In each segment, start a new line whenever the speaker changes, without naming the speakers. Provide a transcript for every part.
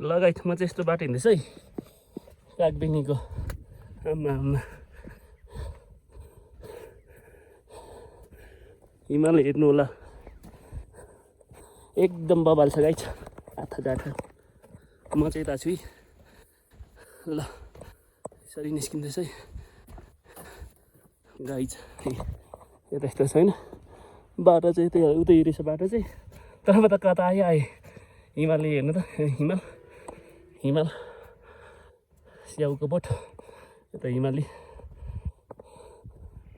लगाइत म चाहिँ यस्तो बाटो हिँड्दैछु है कागबेनीको आमा हिमाल हेर्नु होला एकदम बबाल छ गाइस आथा जाठा म चाहिँ यता छु ल यसरी निस्किँदैछ है गाइस यता यस्तो छैन बाटो चाहिँ त्यही उतै रहेछ बाटो चाहिँ तर म त कता आएँ हिमालले हेर्नु त हिमाल स्याउको बोट यता हिमाली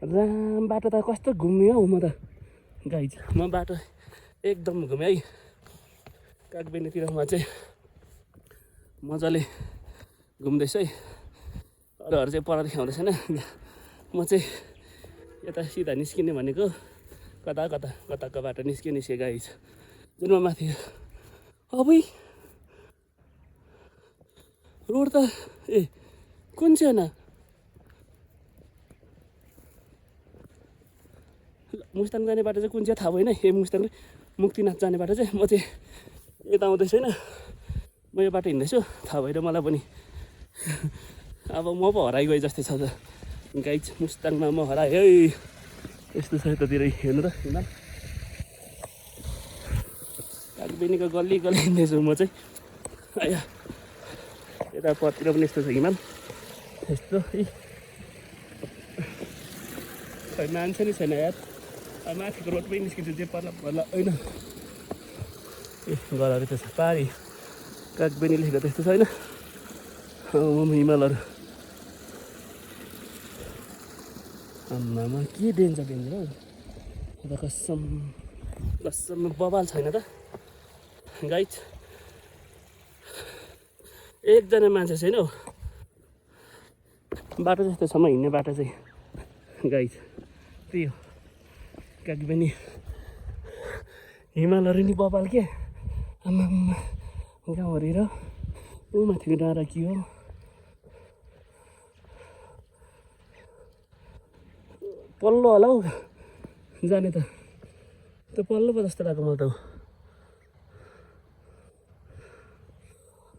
राम बाटो त कस्तो घुम्यो हौ म त गाइज म बाटो एकदम घुमेँ है कागबेनीतिरमा चाहिँ मजाले घुम्दैछु है अरूहरू चाहिँ पर देखाउँदैछ छैन म चाहिँ यता सिधा निस्किने भनेको कताको बाटो निस्के गाइज जुन म माथि अबै रोड त कुन चाहिँ होइन मुस्ताङ जाने बाटो चाहिँ कुन चाहिँ थाहा भएन मुस्ताङले मुक्तिनाथ जाने बाटो चाहिँ म चाहिँ यता आउँदैछु होइन म यो बाटो हिँड्दैछु थाहा भएर मलाई पनि अब म पो हराइ गएँ जस्तै छ त गाइज मुस्ताङमा म हराएँ है यस्तो छ यतातिर हेर्नु त हिमाल कागबेनीको गल्ली हिँड्दैछु म चाहिँ आया यता पतिर पनि यस्तो छ हिमाल यस्तो है मान्छे नै छैन यार माथिको रोड पनि निस्किन्छ जे पर्ला होइन घरहरू त छ पारी कागबेनी लेखेको त्यस्तो छैन हिमालहरू आम्मामा के डेन्जर हौ यता कसम बबाल छैन त गाइज एकजना मान्छे छैन हौ बाटो चाहिँ यस्तो छ म हिँड्ने बाटो चाहिँ गाइज त्यही हो कागबेनी हिमालहरू नि बबाल के आम्मामा गाउँहरू र ऊ माथिको डाँडा के हो पल्लो होला हौ जाने त त्यो पल्लो पो जस्तो लाग्यो मलाई त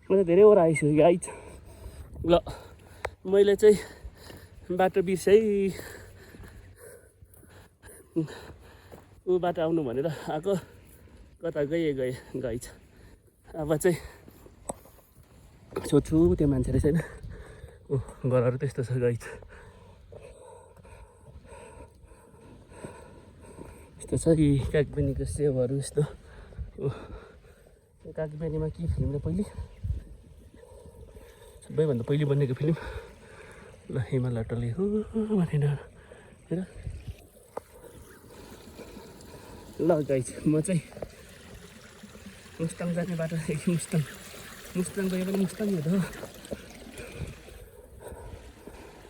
म त धेरै ओर आइछु गाइज ल मैले चाहिँ बाटो बिर्सेँ ऊ बाटो आउनु भनेर आएको कता गएँ गाइज अब चाहिँ सोध्छु त्यो मान्छेले छैन घरहरू त्यस्तो छ गाइज यस्तो छ कि कागबेनीको सेवाहरू यस्तो कागबेनीमा के फिल्म पहिले सबैभन्दा पहिले बनेको फिल्म ल हिमाल अटलले हो माथि हेर ल गाइज म चाहिँ मुस्ताङ जाने बाटो मुस्ताङ गयो भने मुस्ताङ हो त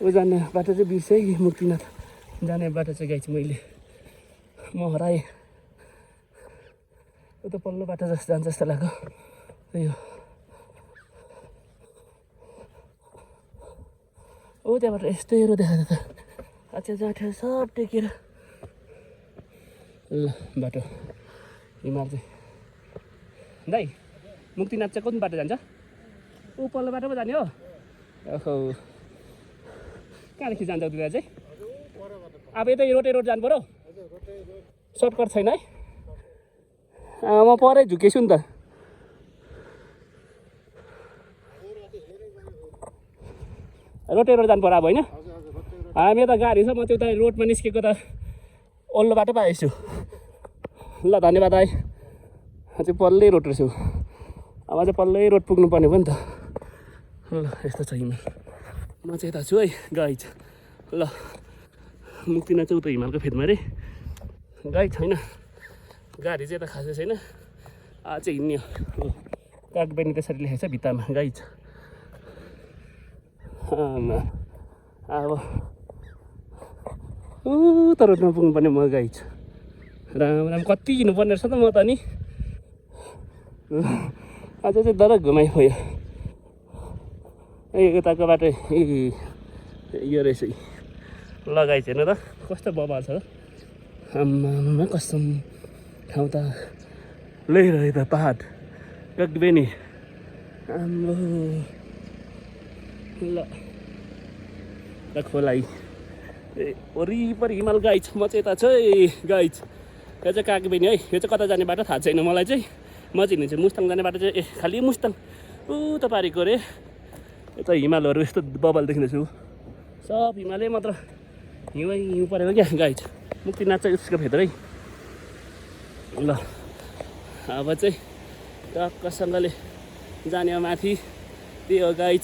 ऊ जाने बाटो चाहिँ बिर्सेँ मुक्तिनाथ जाने बाटो चाहिँ गाइज मैले म हराएँ ऊ त पल्लो बाटो जस्तो जान्छ जस्तो लाग्यो त्यही हो ऊ त्यहाँबाट यस्तै हेरो देखाएको त अच्छा जाँठा सब टेकेर ल बाटो हिमाल चाहिँ दाइ मुक्तिनाथ चाहिँ कुन बाटो जान्छ ऊ पल्लो बाटो पो जाने हो ओहो कहाँदेखि जान्छ उता चाहिँ अब यतै रोड जानु पऱ्यो सर्टकट छैन है म परै झुकेछु नि त रोड जानु पर्यो अब होइन हामी त गाडी छ म त्यो त रोडमा निस्केको त ओल्लो बाटो पाएछु ल धन्यवाद भाइ चाहिँ पल्लै रोड रहेछु अब चाहिँ पल्लै रोड पुग्नु पर्ने भयो नि त ल यस्तो छ हिमाल म चाहिँ यता छु है गाइज ल मुक्तिनाथ चाहिँ उता हिमालको फेदमा अरे गाइड छैन गाडी चाहिँ यता खासै छैन आज चाहिँ हिँड्ने हो कागबेनी त्यसरी लेखेको छ भित्तामा गाइज अब त रोडमा पुग्नुपर्ने म गाइज राम कति हिँड्नुपर्ने रहेछ त म त नि आज चाहिँ डर घुमाइखोयो यताको बाटो यो रहेछ ल गाइज हेर्नु त कस्तो बबाल छ आम्मामा कसम ठाउँ त लै रह्यो त पहाड कागबेनी आम्बो ल खोला वरिपरि हिमाल गाइज म चाहिँ यता छ है गाइज यो चाहिँ कागबेनी है यो चाहिँ कता जाने बाटो थाहा छैन मलाई चाहिँ म चाहिँ हिँड्छु मुस्ताङ जाने बाटो चाहिँ खालि मुस्ताङ त पारेको अरे यता हिमालहरू यस्तो बबल देख्दैछु सब हिमालय मात्र हिउँ परेको क्या गाइज मुक्तिनाथ चाहिँ उसको भित्रै ल अब चाहिँ टक्कसँगले जाने माथि त्यही हो गाइज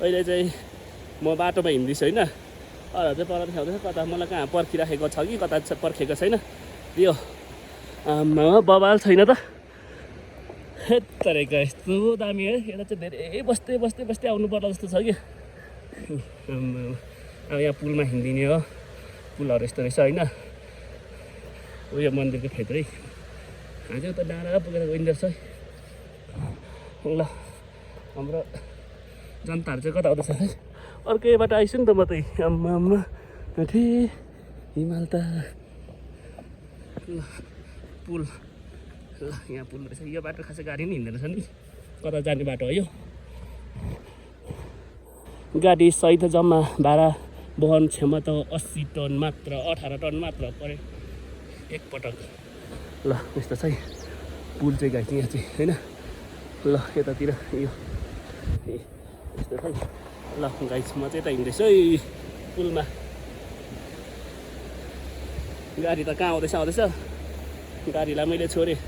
अहिले चाहिँ म बाटोमा हिँड्दैछु होइन अरू चाहिँ पर देखाउँदैछ कता मलाई कहाँ पर्खिराखेको छ कि कता पर्खेको छैन यो बबाल छैन त हेत्तरेको यस्तो दामी है यता चाहिँ धेरै बस्दै आउनु पर्ला जस्तो छ कि अब यहाँ पुलमा हिँडिदिने हो पुलहरू यस्तो रहेछ होइन उयो मन्दिरको भित्रै आज त डाँडा पुगेर गइँदो रहेछ ल हाम्रो जनताहरू चाहिँ कता आउँदैछ है अर्कैबाट आइसु नि त म त आम्मा हिमाल त ल पुल ल यहाँ पुल रहेछ यो बाटो खासै गाडी नि हिँड्दैन रहेछ नि कता जाने बाटो हो यो गाडी सहित जम्मा भाडा वहन क्षमता 80 टन मात्र 18 टन मात्र परे एकपटक ल यस्तो चाहिँ पुल चाहिँ गाइस यहाँ चाहिँ होइन ल यतातिर यो यस्तो छ ल गाइस म चाहिँ यता हिँड्दैछु है पुलमा गाडी त कहाँ आउँदैछ गाडीलाई मैले छोडेँ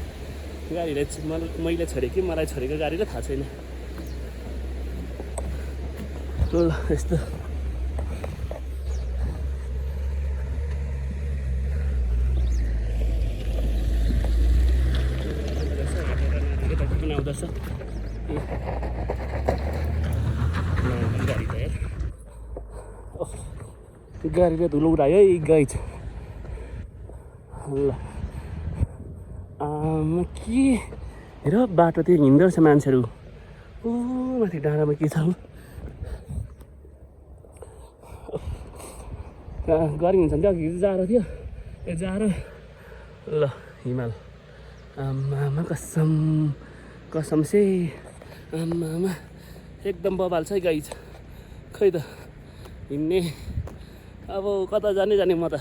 गाडीले मैले छोडेँ कि मलाई छोडेको गाडीले थाहा छैन ल यस्तो आउँदैछ गाडीले धुलो उडायो है गाइज ल के हेर बाटो त्यो हिँड्दो रहेछ मान्छेहरू ऊ माथि डाँडामा के छ गरी हुन्छ नि अघि जाडो थियो ए जाडो ल हिमाल आमा कसम से आमा एकदम बबाल छ है गाइज खै त हिँड्ने अब कता जाने म त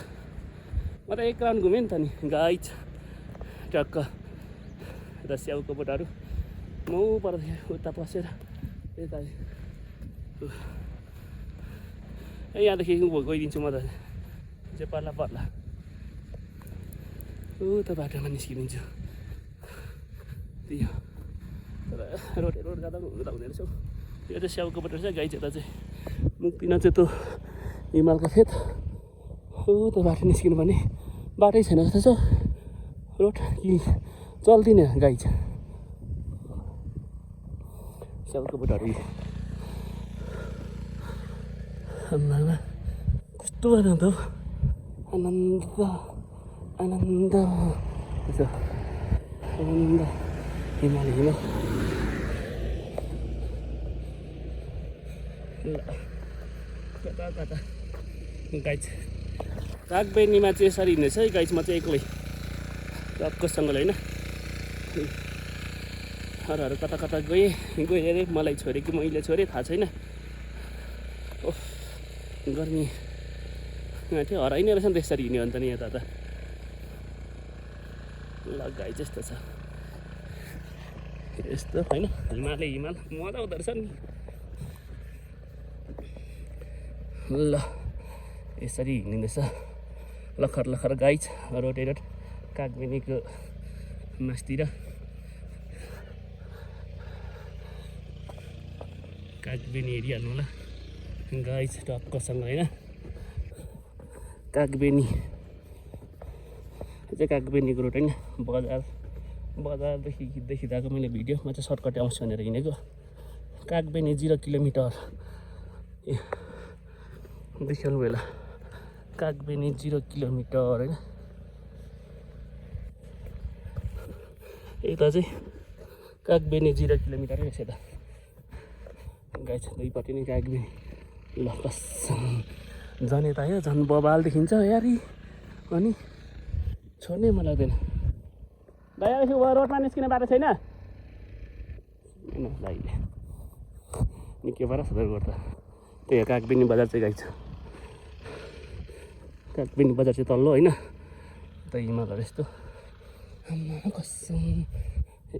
एक राउन्ड घुमेँ नि त नि गाइज टक्क यता स्याउको बोटाहरू म पर उता पसेर यता यहाँदेखि गइदिन्छु म त चाहिँ पर्ला त बाटोमा निस्किदिन्छु त्यो रोड जाँदा पनि हुँदैन रहेछ यो चाहिँ स्याउको बोट रहेछ गाइज यता चाहिँ मुक्तिनाथ चाहिँ त्यो हिमालको खेत त बाटो निस्किनु भने बाटै छैन जस्तो छ रोड कि चल्दिन गाइज स्याउको बोटहरू आम्मामा कस्तो आनन्द हौ आनन्द हिमाल कता गाइज कागबेनीमा चाहिँ यसरी हिँड्दैछ है गाइज म चाहिँ एक्लै टक्कसँगले होइन अरूहरू कता गएँ अरे मलाई छोडेँ कि मैले छोडेँ थाहा छैन ओह गर्मी यहाँ थियो हराइ नै रहेछ नि त्यसरी हिँड्यो भने त नि यता त ल गाइज यस्तो छ यस्तो होइन हिमाल मजा आउँदो रहेछ नि ल यसरी हिँडिँदैछ लखर गाइज रोड कागबेनीको मासतिर कागबेनी हेरिहाल्नु होला गाइज टक्कसँग होइन कागबेनीको रोड होइन बजारदेखि खिच्दा मैले भिडियो म चाहिँ सर्टकट आउँछु भनेर हिँडेको कागबेनी 0 किलोमिटर देखिहाल्नु बेला कागबेनी 0 किलोमिटर होइन यता चाहिँ कागबेनी 0 किलोमिटर रहेछ यता गाइज दुईपट्टि नै कागबेनी ल कसम झन् यता यो झन् बबाल देखिन्छ यारी अनि छोड्नै मन लाग्दैन दाइ रोडमा निस्किने बाटो छैन छैन अहिले निकै पर सदरकोट त त्यही कागबिनी बजार चाहिँ गएको छ कागबिनी बजार चाहिँ तल्लो होइन त हिमालहरू यस्तो कसम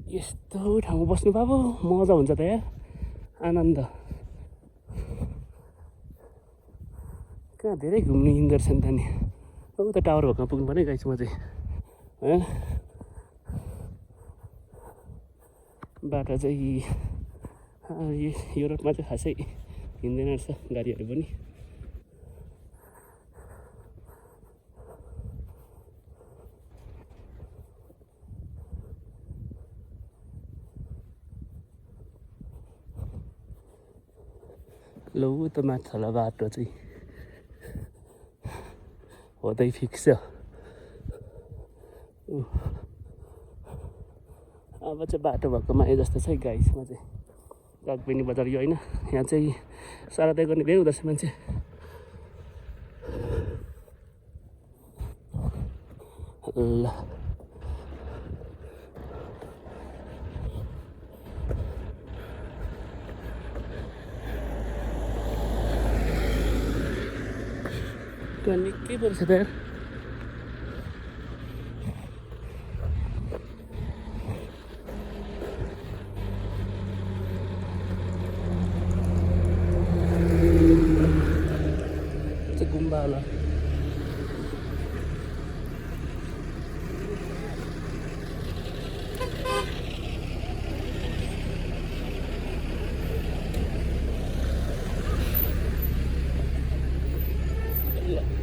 यस्तो ठाउँमा बस्नु बाबु मजा हुन्छ त यार आनन्द कहाँ धेरै घुम्ने इन्दोर छ नि त नि अब त टावर भएकोमा पुग्नु पर्ने गएको छु म चाहिँ होइन बाटो चाहिँ यो रोडमा चाहिँ खासै हिँड्दैन रहेछ गाडीहरू पनि लौ त माथिल्लो बाटो चाहिँ हुँदै फिक्स छ अब चाहिँ बाटो भएकोमा आए जस्तो छ है गाइसमा चाहिँ कागबिनी बजार यो होइन यहाँ चाहिँ सारादै गर्ने धेरै हुँदो रहेछ मान्छे ल त्यो निकै पर्छ त यार गुम्बा होला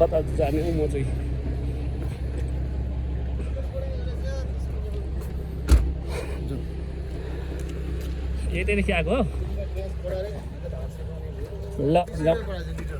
कता जाने हो म चाहिँ यतैदेखि आएको हो ल ल